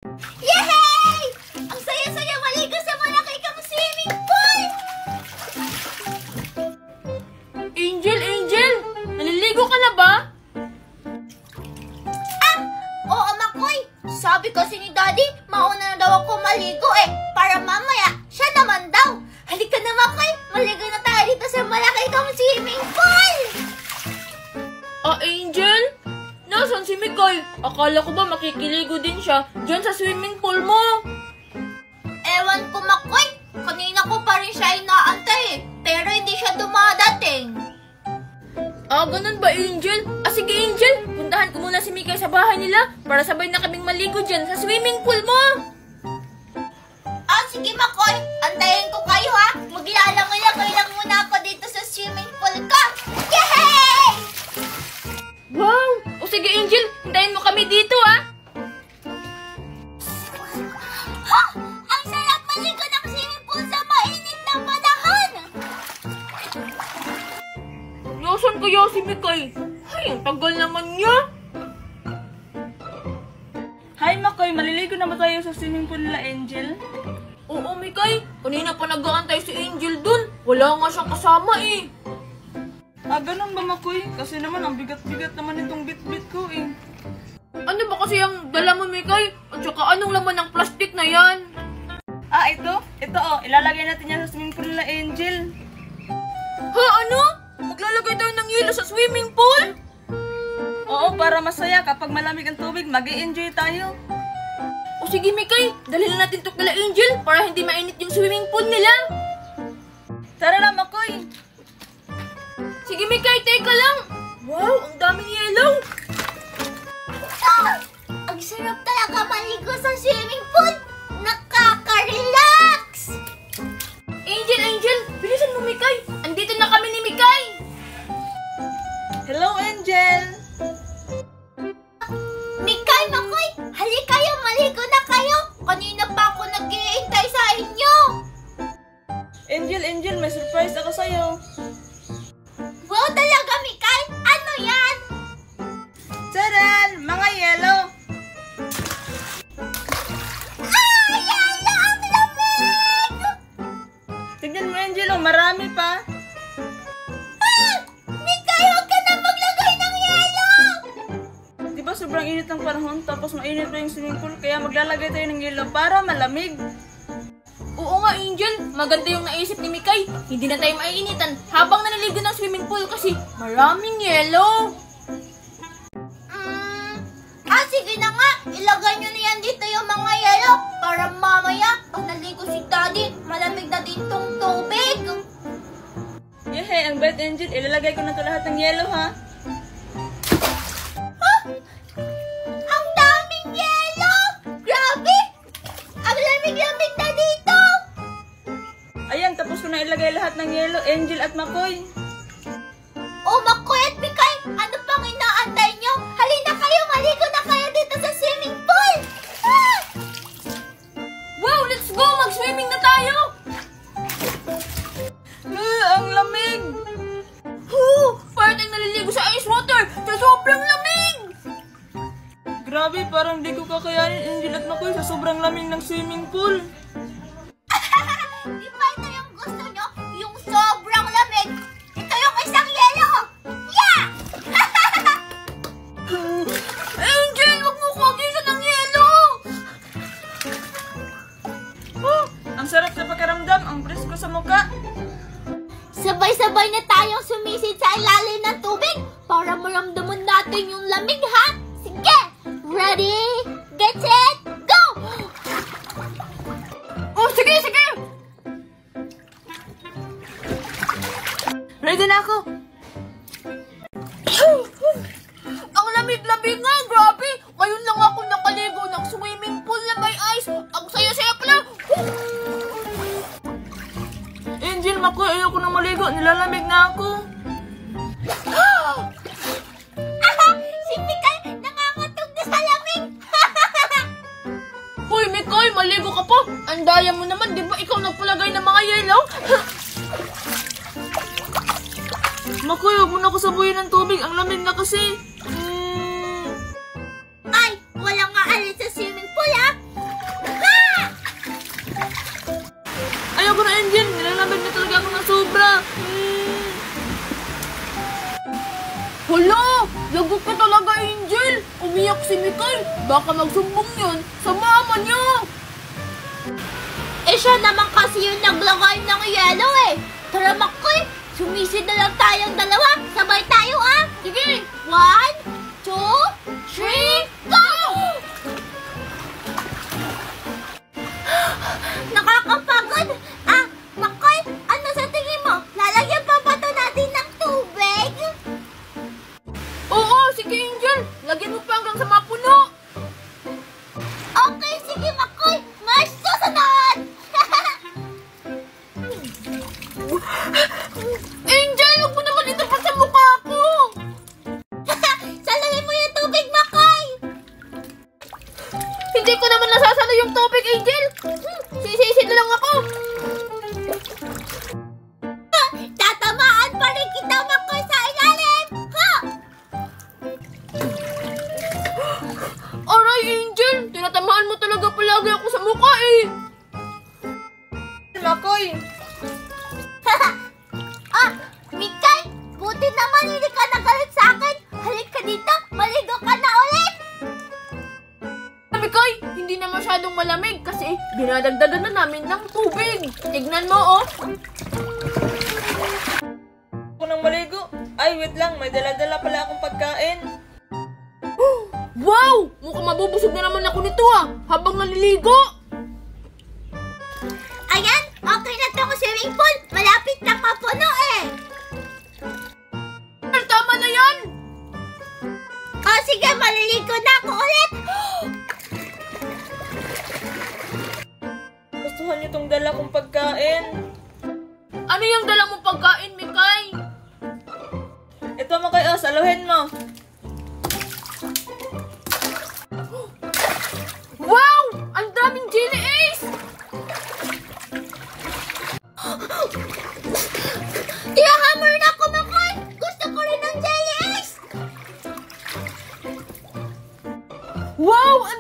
Yay! Ang saya-saya maligo sa malaki kang swimming pool! Angel! Naliligo ka na ba? Oo, Makoy. Sabi kasi ni Daddy, mauna na daw ako maligo para mamaya, siya naman daw. Halika na, Makoy. Maligo na tayo dito sa malaki kang swimming pool! Angel? Nasaan si Mikay? Akala ko ba makikiligo din siya dyan sa swimming pool mo? Ewan ko, Makoy. Kanina ko pa rin siya inaantay pero hindi siya dumadating. Ganun ba, Angel? Sige, Angel. Puntahan ko muna si Mikay sa bahay nila para sabay na kaming maligo dyan sa swimming pool mo. Sige, Makoy. Antayin ko kayo, ha? Maglalangoy lang muna ako dito sa swimming pool ko. Yay! Wow! Sige, Angel. Hintayin mo kami dito, ha? Ang sarap maligo ng swimming pool sa mainit na panahon! Nasaan kaya si Mikay? Ay, ang tagal naman niya. Hi, Makoy. Maliligo na ba tayo sa swimming pool nila, Angel? Oo, Mikay. Kanina pa nag-aantay si Angel dun. Wala nga siyang kasama eh. Ganun ba, Makoy? Kasi naman, ang bigat-bigat naman itong bit-bit ko eh. Ano ba kasi ang dala mo, Mikay? At saka anong laman ng plastic na yan? Ito? Ito, ilalagay natin yan sa swimming pool nila, Angel. Ha, ano? Maglalagay tayo ng yelo sa swimming pool? Oo, para masaya. Kapag malamig ang tubig, mag-i-enjoy tayo. O sige, Mikay. Dalhin natin ito kila Angel para hindi mainit yung swimming pool nila. Tara na, Makoy. Sige, Mikay. Teka lang. Wow, ang daming yelo. Ang sarap talaga maligo sa swimming pool! Nakaka-relax! Angel, bilisan mo, Mikay. Andito na kami ni Mikay. Hello, Angel. Mikay, Makoy, hali kayo, maligo na kayo! Kanina pa ako nag-iintay sa inyo! Angel, may surprise ako sa'yo. Wow talaga, Mikay! Ano yan? Taran! Mga yelo! Yelo! Ang lamig! Tignan mo, Angel, marami pa. Mikay, huwag ka na maglagay ng yelo! Diba sobrang init ng panahon, tapos mainit pa yung swimming pool, kaya maglalagay tayo ng yelo para malamig. Oo nga, Angel. Maganda yung naisip ni Mikay. Hindi na tayo maiinitan habang naliligo ng swimming pool kasi maraming yelo. Sige na nga! Ilagay nyo na yan dito yung mga yelo para mamaya, pag naligo si Daddy, malamig na din tong tubig! Ang bait, Angel. Ilalagay ko na ito lahat ng yelo, ha? Ang daming yelo! Grabe! Ang lamig-lamig na dito! Ayan, tapos ko na ilagay lahat ng yelo, Angel at Makoy. Makoy at Mikay! Ano pang inaantay nyo? Halina kayo! Maligo na kayo dito sa swimming pool! Wow, let's go! Mag-swimming na tayo! Ang lamig! Parang tayong naliligo sa ice water! Sa sobrang lamig! Grabe, parang di ko kakayanin, Angel at Makoy, sa sobrang lamig ng swimming pool. Di ba ito yung gusto nyo? Yung sobrang lamig! Ito yung isang yelo! Yeah! Angel, wag mo ko agisan ng yelo! Ang sarap sa pakiramdam, ang presko sa muka. Sabay-sabay na tayong sumisid sa ilalim ng tubig para maramdaman natin yung lamig, ha? Sige! Ready? Get set? Go! Sige! Ready na ako. Ang lamig-lamig nga, grabe! Ngayon lang ako nakaligo ng swimming pool na may ice. Ang saya-saya pala! Angel, Makoy, ayoko na maligo. Nilalamig na ako. Si Mikay nangangatog na sa lamig! Hoy, Mikay, maligo ka pa! Ang daya mo naman, di ba ikaw nagpalagay ng mga yelo? Makoy, huwag mo na ako sabuyin ng tubig. Ang lamig na kasi. Ay, walang aalis sa swimming pool, ha? Hala! Lagot ka talaga, Angel! Umiyak si Mikay! Baka magsumbong yun sa mama niya! Eh siya naman kasi yung naglagay ng yelo eh. Tara Makoy, sumisid na lang tayong dalawa. Sabay tayo ah. Sige! 1, 2, 3, go! Nakakapagod. Ah, Makoy, ano sa tingin mo? Lalagyan pa ba ito natin ng tubig? Oo, sige Angel! Lagyan mo pa hanggang sa mapuno! Okay, sige Makoy. Mas susunod! Angel, huwag mo naman ito pa sa mukha ko! Salawin mo yung tubig, Makoy! Hindi ko naman nasasalo yung tubig, Angel! Sisisid na lang ako! Tatamaan pa rin kita, Makoy, sa ilalim! Ha? Aray, Angel! Tinatamaan mo talaga palagi ako sa mukha eh! Makoy! Ah, Mikay! Buti naman hindi ka nagalit sa akin! Halik ka dito! Maligo ka na ulit! Mikay, hindi na masyadong malamig kasi dinadagdagan na namin ng tubig. Tignan mo, oh. Ako nang maligo. Ay, wait lang. May dala-dala pala akong pagkain. Wow! Mukhang mabubusog na naman ako nito, ah. Habang naliligo. Ayan! Okay na tong swimming pool! Malapit lang mapuno eh! Ay, tama na yan! O sige, maliligo na ako ulit! Gustuhan niyo tong dala kong pagkain. Ano yung dala mong pagkain, Mikay? Ito Makoy, oh, saluhin mo. Wow! Ang daming jelly ace! Ihahammer na ako, Makoy! Gusto ko rin ng jelly eggs! Wow! Ang